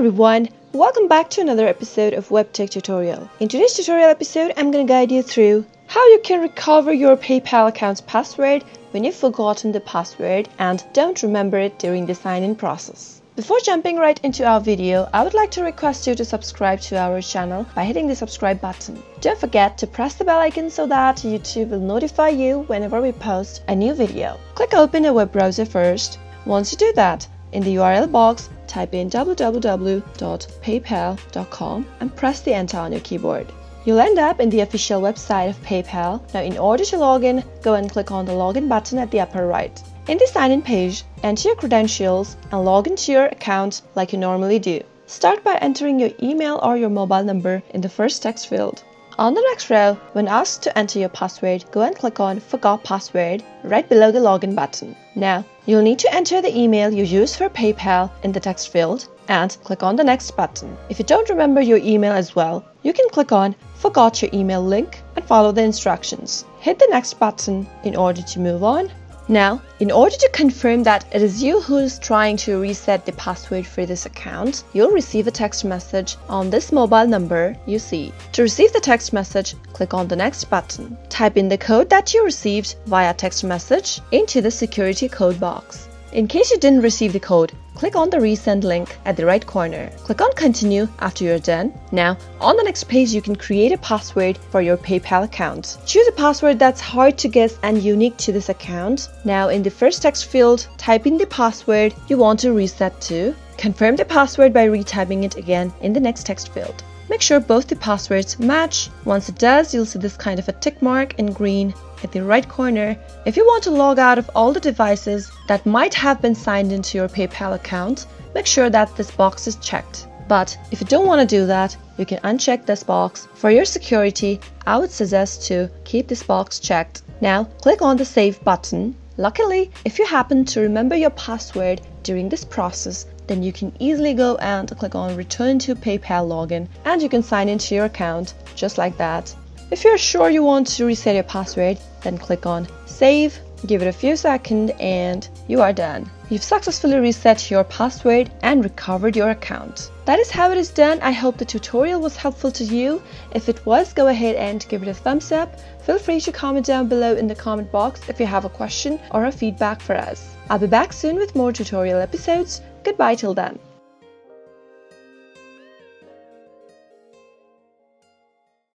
everyone, welcome back to another episode of Webtech Tutorial. In today's tutorial episode, I'm going to guide you through how you can recover your PayPal account's password when you've forgotten the password and don't remember it during the sign-in process. Before jumping right into our video, I would like to request you to subscribe to our channel by hitting the subscribe button. Don't forget to press the bell icon so that YouTube will notify you whenever we post a new video. Click open a web browser first. Once you do that, in the URL box, type in www.paypal.com and press the enter on your keyboard. You'll end up in the official website of PayPal. Now, in order to log in, go and click on the login button at the upper right. In the sign-in page, enter your credentials and log into your account like you normally do. Start by entering your email or your mobile number in the first text field. On the next row, when asked to enter your password, go and click on Forgot Password right below the login button. Now, you'll need to enter the email you use for PayPal in the text field and click on the next button. If you don't remember your email as well, you can click on Forgot Your Email link and follow the instructions. Hit the next button in order to move on. Now, in order to confirm that it is you who is trying to reset the password for this account, you'll receive a text message on this mobile number you see. To receive the text message, click on the next button. Type in the code that you received via text message into the security code box. In case you didn't receive the code, click on the resend link at the right corner. Click on continue after you're done. Now, on the next page, you can create a password for your PayPal account. Choose a password that's hard to guess and unique to this account. Now, in the first text field, type in the password you want to reset to. Confirm the password by retyping it again in the next text field. Make sure both the passwords match. Once it does, you'll see this kind of a tick mark in green at the right corner. If you want to log out of all the devices that might have been signed into your PayPal account, make sure that this box is checked. But if you don't want to do that, you can uncheck this box. For your security, I would suggest to keep this box checked. Now, click on the Save button. Luckily, if you happen to remember your password during this process, then you can easily go and click on Return to PayPal Login and you can sign into your account just like that. If you're sure you want to reset your password, then click on Save, give it a few seconds and you are done. You've successfully reset your password and recovered your account. That is how it is done. I hope the tutorial was helpful to you. If it was, go ahead and give it a thumbs up. Feel free to comment down below in the comment box if you have a question or a feedback for us. I'll be back soon with more tutorial episodes. Goodbye till then.